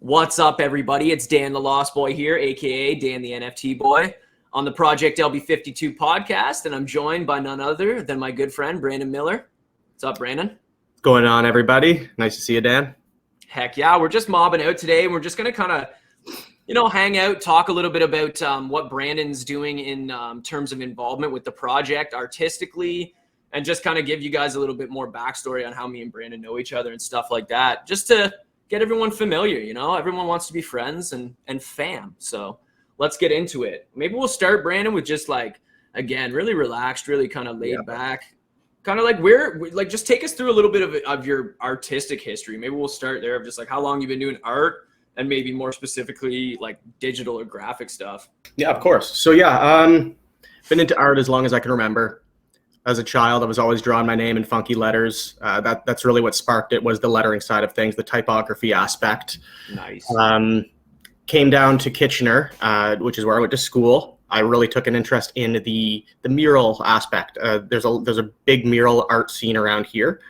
What's up, everybody? It's Dan the Lost Boy here, aka Dan the NFT Boy, on the Project LB52 Podcast, and I'm joined by none other than my good friend Brandon Miller. What's up, Brandon? What's going on, everybody? Nice to see you, Dan. Heck yeah, we're just mobbing out today, and we're just gonna kind of, hang out, talk a little bit about what Brandon's doing in terms of involvement with the project artistically, and just kind of give you guys a little bit more backstory on how me and Brandon know each other and stuff like that, just to get everyone familiar. Everyone wants to be friends and fam. So let's get into it. Maybe we'll start, Brandon, with just again, really relaxed, really kind of laid back, kind of just take us through a little bit of your artistic history. Maybe we'll start there of just how long you've been doing art, and maybe more specifically digital or graphic stuff. Yeah, of course. So been into art as long as I can remember. As a child, I was always drawing my name in funky letters. That's really what sparked it, was the lettering side of things, the typography aspect. Nice. Came down to Kitchener, which is where I went to school. I really took an interest in the mural aspect. There's a big mural art scene around here.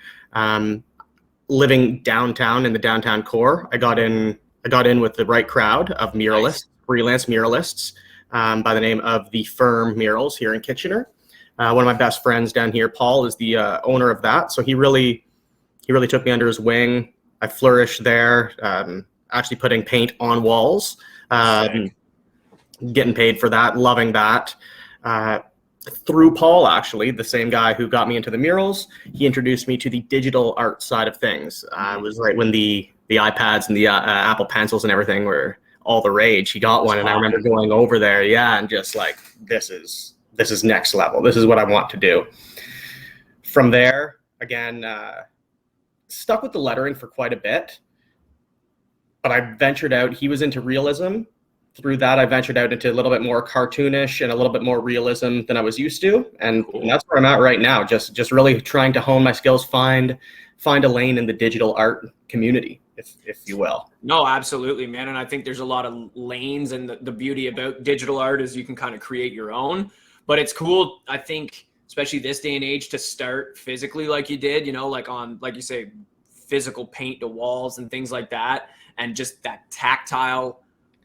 Living downtown in the downtown core, I got in with the right crowd of muralists, nice. Freelance muralists, by the name of the Firm Murals here in Kitchener. One of my best friends down here, Paul, is the owner of that. So he really took me under his wing. I flourished there, actually putting paint on walls, getting paid for that, loving that. Through Paul, actually, the same guy who got me into the murals, he introduced me to the digital art side of things. It was right when the iPads and the Apple Pencils and everything were all the rage. He got one, and I remember going over there, and just this is next level. This is what I want to do. From there, again, stuck with the lettering for quite a bit, but I ventured out. He was into realism. Through that, I ventured out into a little bit more cartoonish and a little bit more realism than I was used to. And that's where I'm at right now. Just really trying to hone my skills, find a lane in the digital art community, if you will. No, absolutely, man. And I think there's a lot of lanes, and the beauty about digital art is you can kind of create your own. But it's cool, I think, especially this day and age, to start physically like you did, on, like you say, physical paint to walls and things like that, and just that tactile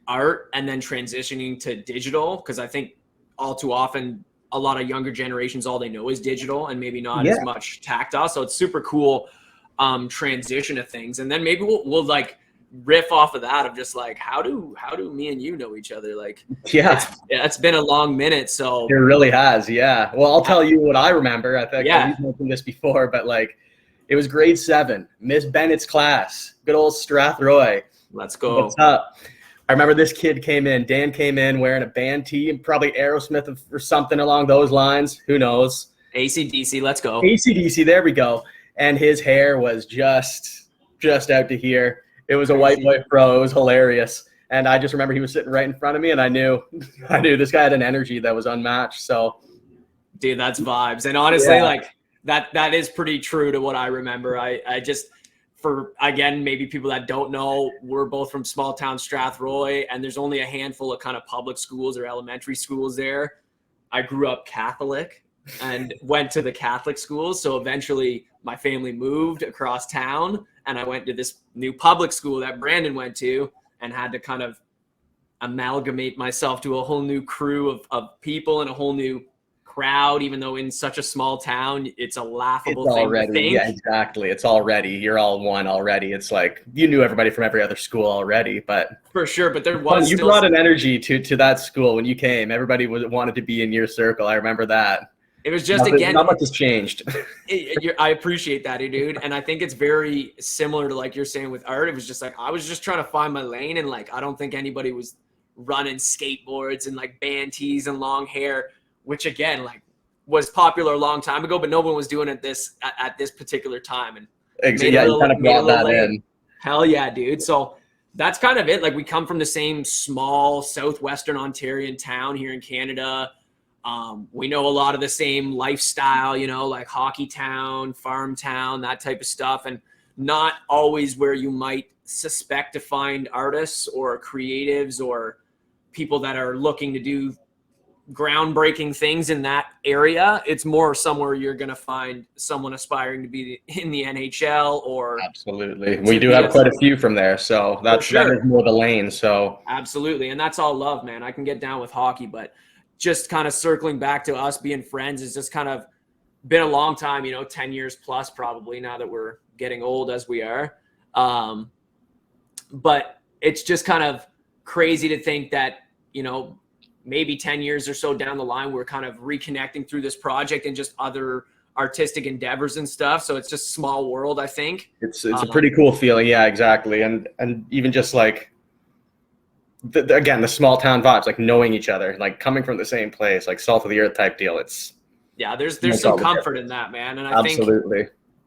art, and then transitioning to digital, because I think all too often a lot of younger generations, all they know is digital and maybe not as much tactile. So it's super cool transition of things. And then maybe we'll riff off of that of just how do me and you know each other? It's been a long minute. So it really has. Yeah. Well, I'll tell you what I remember. I think I've mentioned this before, but it was grade 7, Miss Bennett's class, good old Strathroy. Let's go. What's up? I remember this kid came in, Dan came in wearing a band tee and probably Aerosmith or something along those lines. Who knows? AC/DC. Let's go. AC/DC. There we go. And his hair was just out to here. It was a white boy fro. It was hilarious. And I just remember he was sitting right in front of me, and I knew this guy had an energy that was unmatched. So, dude, that's vibes. And honestly, that is pretty true to what I remember. I just, again, maybe people that don't know, we're both from small town Strathroy, and there's only a handful of kind of public schools or elementary schools there. I grew up Catholic and went to the Catholic schools. So eventually my family moved across town, and I went to this new public school that Brandon went to, and had to kind of amalgamate myself to a whole new crew of people and a whole new crowd, even though in such a small town, it's a laughable thing to think. Yeah, exactly. It's already, you're all one already. It's you knew everybody from every other school already, but for sure. But there was you brought an energy to that school when you came. Everybody wanted to be in your circle. I remember that. It was just, not much has changed. I appreciate that, dude. And I think it's very similar to you're saying with art. It was just I was just trying to find my lane, and I don't think anybody was running skateboards and band tees and long hair, which again, was popular a long time ago, but no one was doing it at this particular time. And exactly, you kind of brought that in. Hell yeah, dude. So that's kind of it. We come from the same small southwestern Ontarian town here in Canada. We know a lot of the same lifestyle, hockey town, farm town, that type of stuff, and not always where you might suspect to find artists or creatives or people that are looking to do groundbreaking things in that area. It's more somewhere you're going to find someone aspiring to be in the NHL or absolutely. We do have quite a few from there, so that is more the lane. So absolutely, and that's all love, man. I can get down with hockey, but just kind of circling back to us being friends is just kind of been a long time, 10 years plus probably now that we're getting old as we are. But it's just kind of crazy to think that, maybe 10 years or so down the line, we're kind of reconnecting through this project and just other artistic endeavors and stuff. So it's just small world, I think. It's a pretty cool feeling. Yeah, exactly. And even just like, again, the small town vibes, like knowing each other, like coming from the same place, like salt of the earth type deal. There's some comfort in that, man. And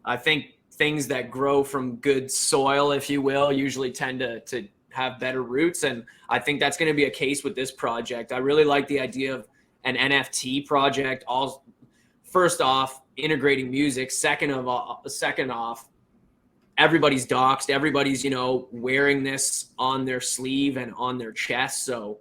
I think things that grow from good soil, if you will, usually tend to have better roots. And I think that's going to be a case with this project. I really like the idea of an NFT project. First off, integrating music. Second off, everybody's doxxed. Everybody's, wearing this on their sleeve and on their chest. So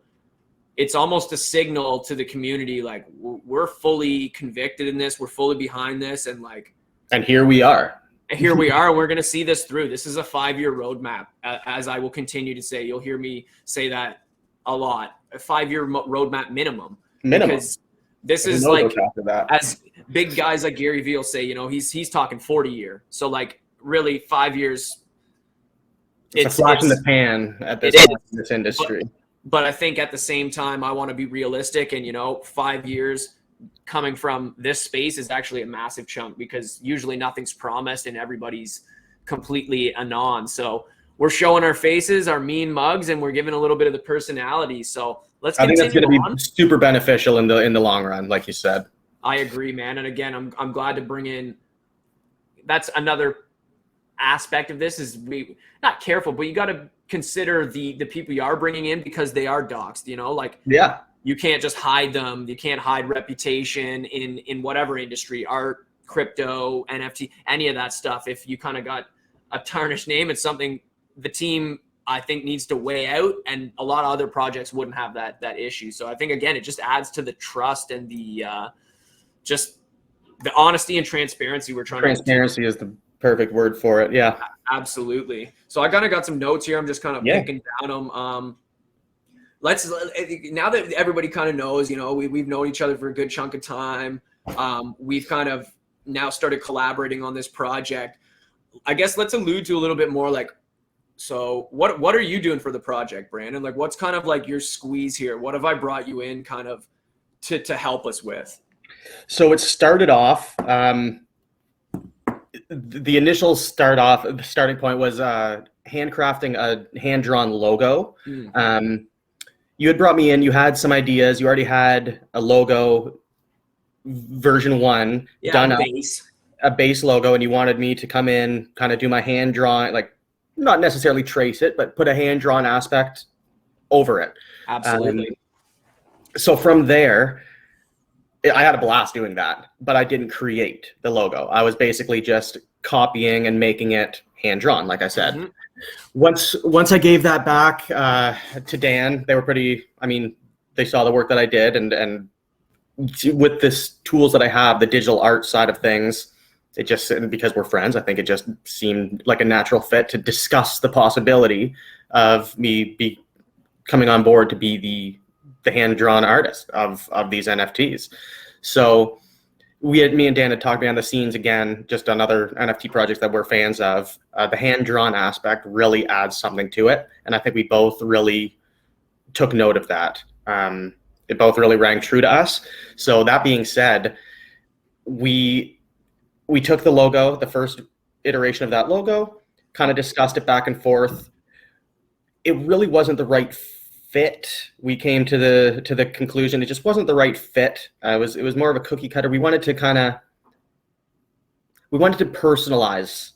it's almost a signal to the community, like we're fully convicted in this. We're fully behind this. And here we are. We're going to see this through. This is a 5-year roadmap, as I will continue to say. You'll hear me say that a lot. A 5-year roadmap minimum. Because this is as big guys like Gary Vee will say, he's talking 40-year. So really 5 years. It's a flash in the pan at this time in this industry. But I think at the same time, I want to be realistic, and 5 years coming from this space is actually a massive chunk, because usually nothing's promised and everybody's completely anon. So we're showing our faces, our mean mugs, and we're giving a little bit of the personality. So let's continue. I think that's going to be super beneficial in the long run, like you said. I agree, man. And again, I'm glad to bring in. That's another aspect of this is we not careful, but you got to consider the people you are bringing in, because they are doxed. Yeah. You can't just hide them. You can't hide reputation in whatever industry, art, crypto, NFT, any of that stuff. If you kind of got a tarnished name, it's something the team, I think, needs to weigh out, and a lot of other projects wouldn't have that issue. So I think, again, it just adds to the trust and the just the honesty and transparency we're trying Transparency is the perfect word for it. Yeah, absolutely. So I kind of got some notes here. I'm just kind of picking down them. Now that everybody kind of knows, we've known each other for a good chunk of time. We've kind of now started collaborating on this project. I guess let's allude to a little bit more so what are you doing for the project, Brandon? What's kind of your squeeze here? What have I brought you in kind of to help us with? So it started off, the initial starting point was handcrafting a hand-drawn logo. You had brought me in, you had some ideas, you already had a logo version 1 done up, a base logo, and you wanted me to come in, kind of do my hand drawing, not necessarily trace it, but put a hand drawn aspect over it. Absolutely. So from there, I had a blast doing that, but I didn't create the logo. I was basically just copying and making it hand drawn, like I said. Mm-hmm. Once I gave that back to Dan, they were they saw the work that I did, and with this tools that I have, the digital art side of things, it just, because we're friends, I think it just seemed like a natural fit to discuss the possibility of me coming on board to be the hand-drawn artist of these NFTs. So me and Dan had talked behind the scenes again, just on other NFT projects that we're fans of. The hand-drawn aspect really adds something to it, and I think we both really took note of that. It both really rang true to us. So that being said, we took the logo, the first iteration of that logo, kind of discussed it back and forth. It really wasn't the right fit. We came to the conclusion it just wasn't the right fit. It was more of a cookie cutter. We wanted to personalize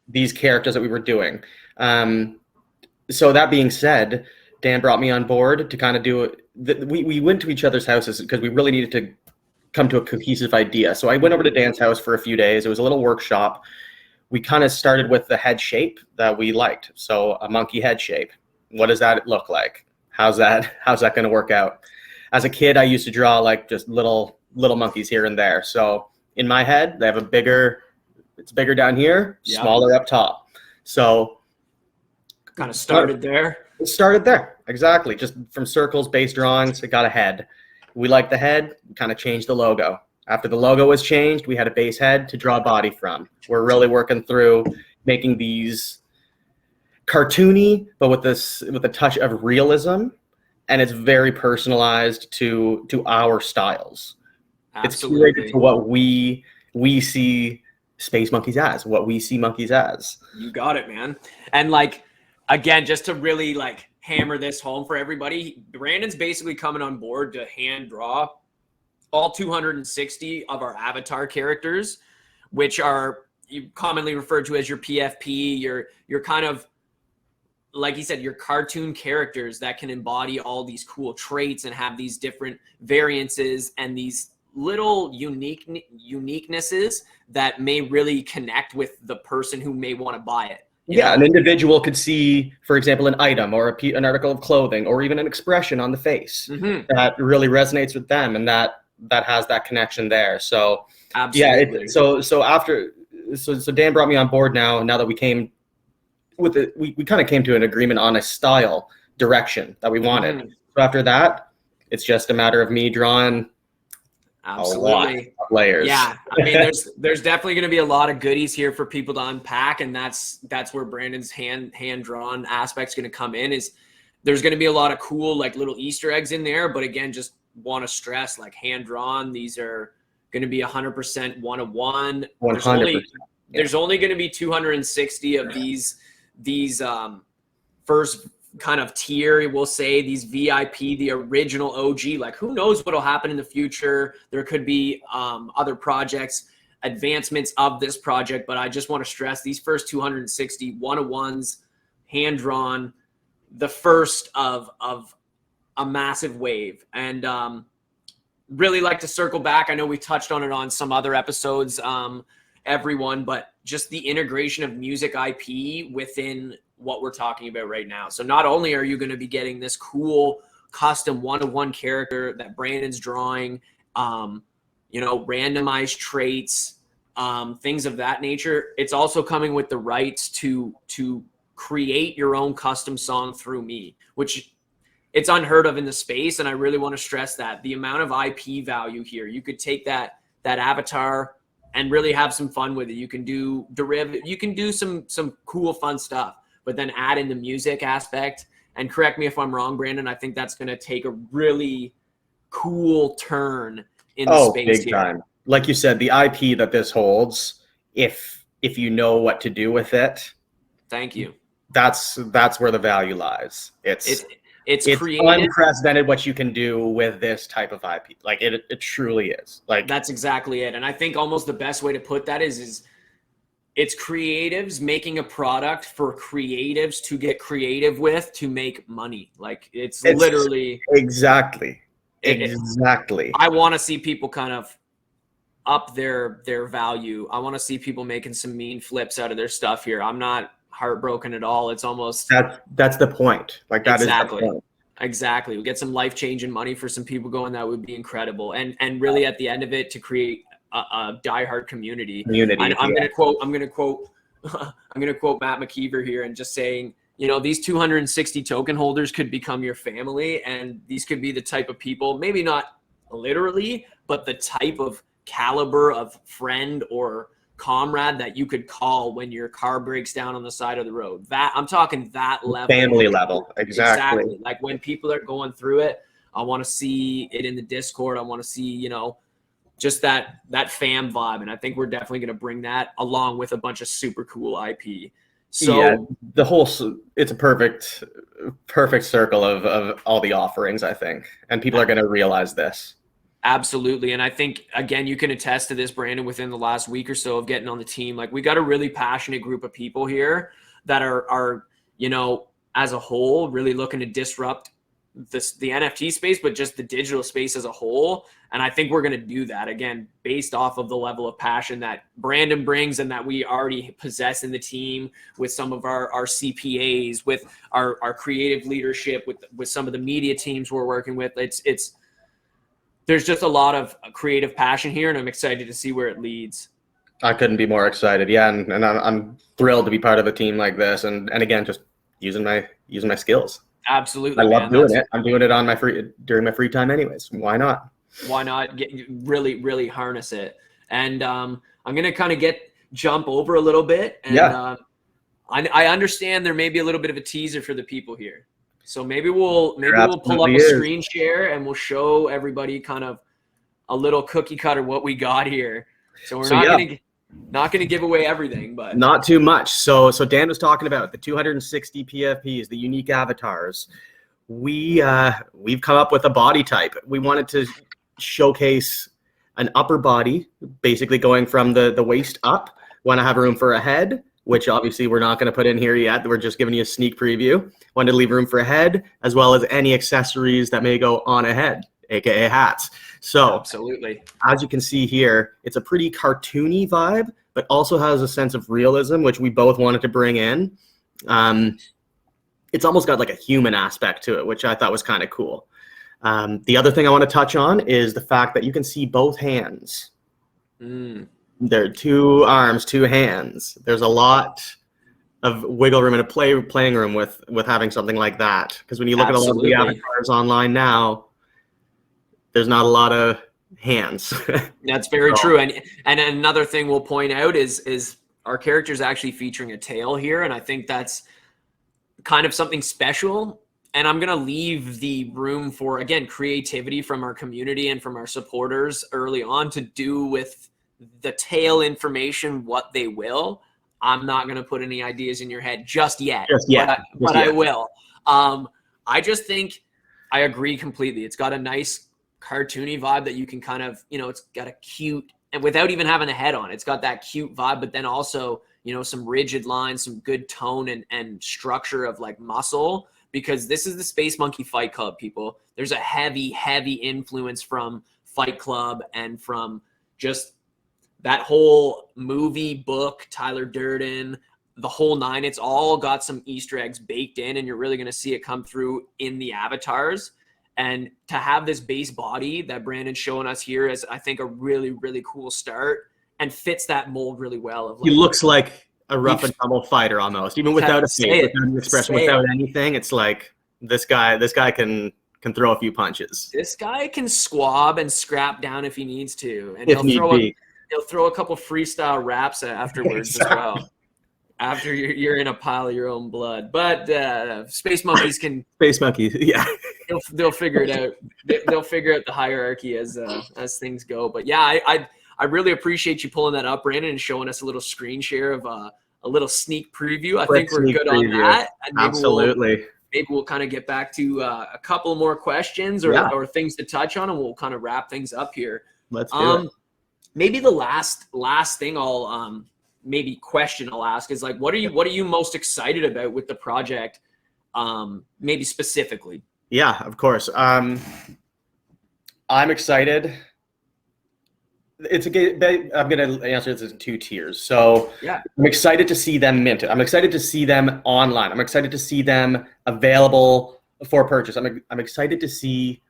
these characters that we were doing. So that being said, Dan brought me on board to kind of do it. We went to each other's houses because we really needed to come to a cohesive idea. So I went over to Dan's house for a few days. It was a little workshop. We kind of started with the head shape that we liked. So a monkey head shape. What does that look like? How's that going to work out? as a kid, I used to draw like just little monkeys here and there. So in my head, they have it's bigger down here, smaller up top. So kind of started there. It started there, exactly. Just from circles, base drawings, it got a head. We liked the head, kind of changed the logo. After the logo was changed, we had a base head to draw a body from. We're really working through making these cartoony, but with a touch of realism, and it's very personalized to our styles. Absolutely. It's curated to what we see space monkeys as, what we see monkeys as. You got it, man. And like, again, just to really like hammer this home for everybody, Brandon's basically coming on board to hand draw all 260 of our avatar characters, which are commonly referred to as your PFP, your kind of, like he said, your cartoon characters that can embody all these cool traits and have these different variances and these little uniquenesses that may really connect with the person who may want to buy it. Yeah, an individual could see, for example, an item or an article of clothing or even an expression on the face that really resonates with them, and that has that connection there. So absolutely. Yeah, so Dan brought me on board now that we came with it. We kind of came to an agreement on a style direction that we wanted. So after that, it's just a matter of me drawing absolutely a lot of layers. Yeah, I mean, there's definitely going to be a lot of goodies here for people to unpack, and that's where Brandon's hand drawn aspect's going to come in. Is there's going to be a lot of cool like little Easter eggs in there, but again, just want to stress like hand drawn. These are going to be 100% one-of-one. 100%. There's only going to be 260 of these first kind of tier, we'll say, these VIP, the original OG. Like, who knows what'll happen in the future? There could be other projects, advancements of this project, but I just want to stress these first 260 one-of-ones, hand drawn, the first of a massive wave. And really like to circle back. I know we touched on it on some other episodes, everyone, but just the integration of music IP within what we're talking about right now. So not only are you going to be getting this cool custom one-of-one character that Brandon's drawing, randomized traits, things of that nature, it's also coming with the rights to create your own custom song through me, which it's unheard of in the space. And I really want to stress that the amount of IP value here, you could take that avatar and really have some fun with it. You can do derivative, you can do some cool, fun stuff, but then add in the music aspect. And correct me if I'm wrong, Brandon, I think that's going to take a really cool turn in the space big here. time. Like you said, the IP that this holds, if you know what to do with it, thank you. That's where the value lies. It's creative. Unprecedented what you can do with this type of IP. Like it truly is. Like that's exactly it. And I think almost the best way to put that is it's creatives making a product for creatives to get creative with to make money. Like it's literally exactly. I want to see people kind of up their value. I want to see people making some mean flips out of their stuff here. I'm not heartbroken at all. It's almost that's the point. Like that exactly. is the point. Exactly. We get some life-changing money for some people going, that would be incredible. And really at the end of it, to create a diehard community. I'm going to quote Matt McKeever here and just saying, these 260 token holders could become your family, and these could be the type of people, maybe not literally, but the type of caliber of friend or comrade that you could call when your car breaks down on the side of the road. That I'm talking that level, family level. Exactly. Like when people are going through it, I want to see it in the Discord. I want to see, just that fam vibe. And I think we're definitely going to bring that along with a bunch of super cool IP. So yeah, it's a perfect circle of all the offerings, I think. And people are going to realize this. Absolutely. And I think, again, you can attest to this, Brandon, within the last week or so of getting on the team. Like, we got a really passionate group of people here that are as a whole, really looking to disrupt the NFT space, but just the digital space as a whole. And I think we're going to do that, again, based off of the level of passion that Brandon brings and that we already possess in the team with some of our CPAs, with our creative leadership, with some of the media teams we're working with. It's there's just a lot of creative passion here, and I'm excited to see where it leads. I couldn't be more excited. Yeah, and I'm thrilled to be part of a team like this, and again, just using my skills. Absolutely, I love man. doing it. I'm doing it on during my free time anyways. Why not? Why not really harness it? And I'm gonna kind of jump over a little bit, and I understand there may be a little bit of a teaser for the people here, so maybe we'll pull up a screen share and we'll show everybody kind of a little cookie cutter what we got here. So we're not gonna give away everything, but not too much. So Dan was talking about the 260 PFPs, the unique avatars. We've come up with a body type. We wanted to showcase an upper body, basically going from the waist up. Want to have room for a head, which obviously we're not going to put in here yet. We're just giving you a sneak preview. Wanted to leave room for a head, as well as any accessories that may go on a head, aka hats. So absolutely, as you can see here, it's a pretty cartoony vibe, but also has a sense of realism, which we both wanted to bring in. It's almost got like a human aspect to it, which I thought was kind of cool. The other thing I want to touch on is the fact that you can see both hands. There are 2 arms, 2 hands. There's a lot of wiggle room and a playing room with having something like that. Because when you look at a lot of the avatars online now, there's not a lot of hands. That's very true. And another thing we'll point out is our character's actually featuring a tail here, and I think that's kind of something special. And I'm going to leave the room for, again, creativity from our community and from our supporters early on to do with the tail information what they will. I'm not going to put any ideas in your head just yet. But I will. I just think I agree completely. It's got a nice cartoony vibe that you can kind of, it's got a cute, and without even having a head on, it's got that cute vibe, but then also, some rigid lines, some good tone and structure of like muscle. Because this is the Space Monkey Fight Club, people. There's a heavy, heavy influence from Fight Club and from just that whole movie, book, Tyler Durden, the whole 9. It's all got some Easter eggs baked in, and you're really going to see it come through in the avatars. And to have this base body that Brandon's showing us here is, I think, a really, really cool start and fits that mold really well. He looks like a rough and tumble fighter almost, even without a face, without an expression, without anything. It's like this guy can throw a few punches. This guy can squab and scrap down if he needs to, and he'll throw a couple freestyle raps afterwards as well. After you're in a pile of your own blood, but space monkeys, yeah, they'll figure it out. They'll figure out the hierarchy as things go. But yeah, I really appreciate you pulling that up, Brandon, and showing us a little screen share of a little sneak preview. I think we're good on that. And absolutely. Maybe we'll kind of get back to a couple more questions or things to touch on, and we'll kind of wrap things up here. Let's do it. Maybe the last thing I'll question I'll ask is like, what are you most excited about with the project? Maybe specifically. Yeah, of course. I'm excited. I'm going to answer this in 2 tiers. So yeah, I'm excited to see them minted. I'm excited to see them online. I'm excited to see them available for purchase. I'm excited to see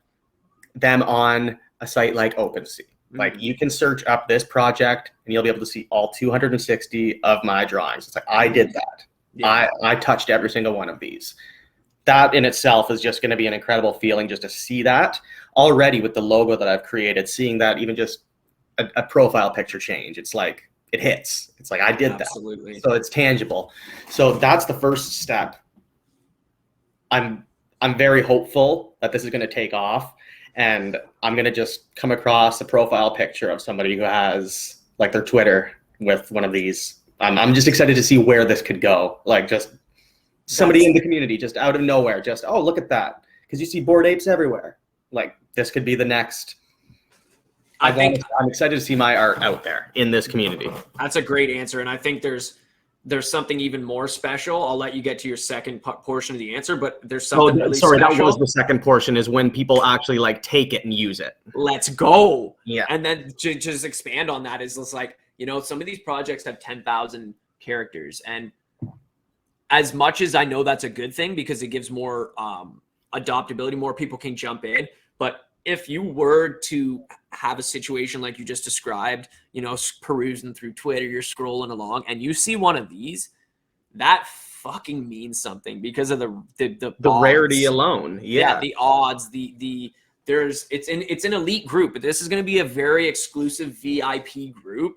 them on a site like OpenSea. Like, you can search up this project and you'll be able to see all 260 of my drawings. It's like, I did that. Yeah. I touched every single one of these. That in itself is just going to be an incredible feeling, just to see that already with the logo that I've created, seeing that even just a profile picture change. It's like, it hits. It's like, I did that. Absolutely. So it's tangible. So that's the first step. I'm very hopeful that this is going to take off, and I'm going to just come across a profile picture of somebody who has like their Twitter with one of these. I'm just excited to see where this could go. Like, just somebody in the community, just out of nowhere, just, oh, look at that. Because you see Bored Apes everywhere. Like, this could be the next. I'm excited to see my art out there in this community. That's a great answer. And I think there's something even more special. I'll let you get to your second portion of the answer, but there's something really special. That was the second portion, is when people actually like take it and use it. Let's go. Yeah. And then to just expand on that is just like, some of these projects have 10,000 characters. And as much as I know that's a good thing because it gives more adoptability, more people can jump in. But if you were to have a situation like you just described, you know, perusing through Twitter, you're scrolling along and you see one of these, that fucking means something because of the rarity odds. alone. Yeah, the odds, it's an elite group, but this is going to be a very exclusive VIP group.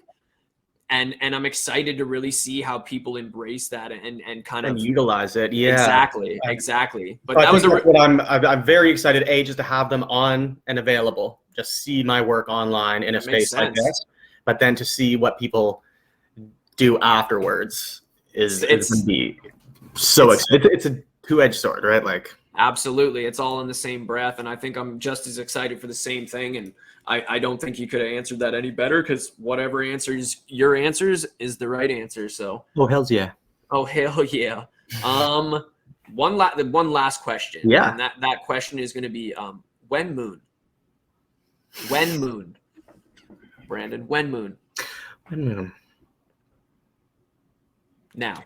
And I'm excited to really see how people embrace that and kind of utilize it. Yeah, exactly. But that was what I'm very excited. Just to have them on and available, just see my work online in a space like this. But then to see what people do afterwards is going to be so exciting. It's a two-edged sword, right? Like absolutely, it's all in the same breath, and I think I'm just as excited for the same thing. And I don't think you could have answered that any better because whatever answers your answers is the right answer. So hell yeah. Oh hell yeah. One last question. Yeah. And that question is going to be when moon? Brandon, when moon? When moon? Now.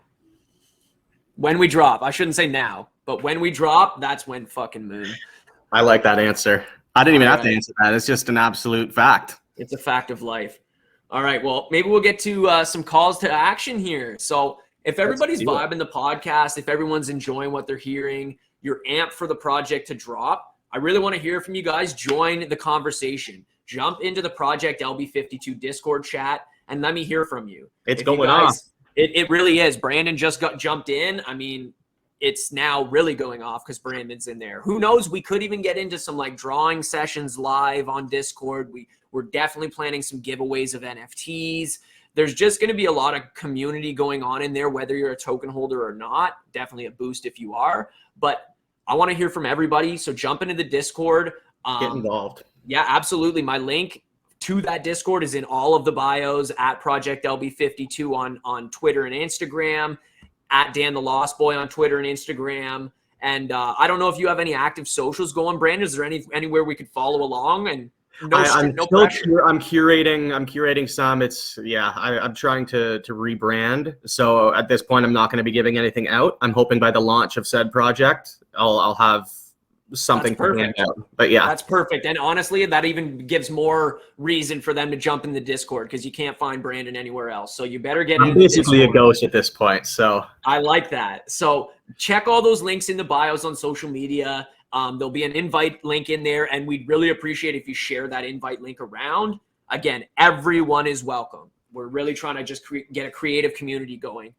When we drop. I shouldn't say now, but when we drop, that's when fucking moon. I like that answer. I didn't even have to answer that. It's just an absolute fact. It's a fact of life. All right. Well, maybe we'll get to some calls to action here. So if everybody's vibing the podcast, if everyone's enjoying what they're hearing, you're amped for the project to drop, I really want to hear from you guys. Join the conversation. Jump into the Project LB52 Discord chat and let me hear from you. It's going off. It really is. Brandon just jumped in. I mean, it's now really going off because Brandon's in there. Who knows? We could even get into some like drawing sessions live on Discord. We're definitely planning some giveaways of NFTs. There's just going to be a lot of community going on in there, whether you're a token holder or not. Definitely a boost if you are. But I want to hear from everybody. So jump into the Discord. Get involved. Yeah, absolutely. My link to that Discord is in all of the bios at Project LB52 on Twitter and Instagram, at Dan the Lost Boy on Twitter and Instagram. And I don't know if you have any active socials going, Brandon. Is there anywhere we could follow along? And I'm curating some. I'm trying to rebrand. So at this point, I'm not going to be giving anything out. I'm hoping by the launch of said project, I'll have something perfect out. But yeah, that's perfect. And honestly, that even gives more reason for them to jump in the Discord because you can't find Brandon anywhere else. So you better get. I'm basically a ghost at this point. So I like that. So check all those links in the bios on social media. There'll be an invite link in there, and we'd really appreciate if you share that invite link around. Again, everyone is welcome. We're really trying to just get a creative community going.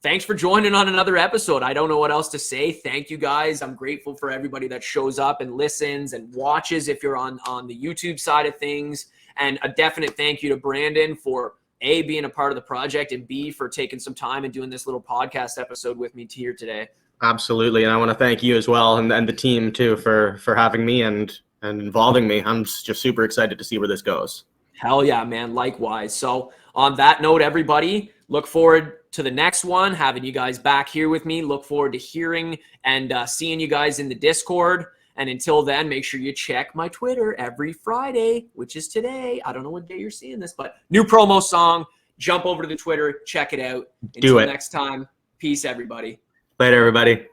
Thanks for joining on another episode. I don't know what else to say. Thank you guys. I'm grateful for everybody that shows up and listens and watches if you're on the YouTube side of things. And a definite thank you to Brandon for A, being a part of the project, and B, for taking some time and doing this little podcast episode with me here today. Absolutely. And I want to thank you as well and the team too for having me and involving me. I'm just super excited to see where this goes. Hell yeah, man. Likewise. So on that note, everybody, look forward to the next one, having you guys back here with me. Look forward to hearing and seeing you guys in the Discord. And until then, make sure you check my Twitter every Friday, which is today. I don't know what day you're seeing this, but new promo song. Jump over to the Twitter, check it out. Until next time, peace, everybody. Later, everybody.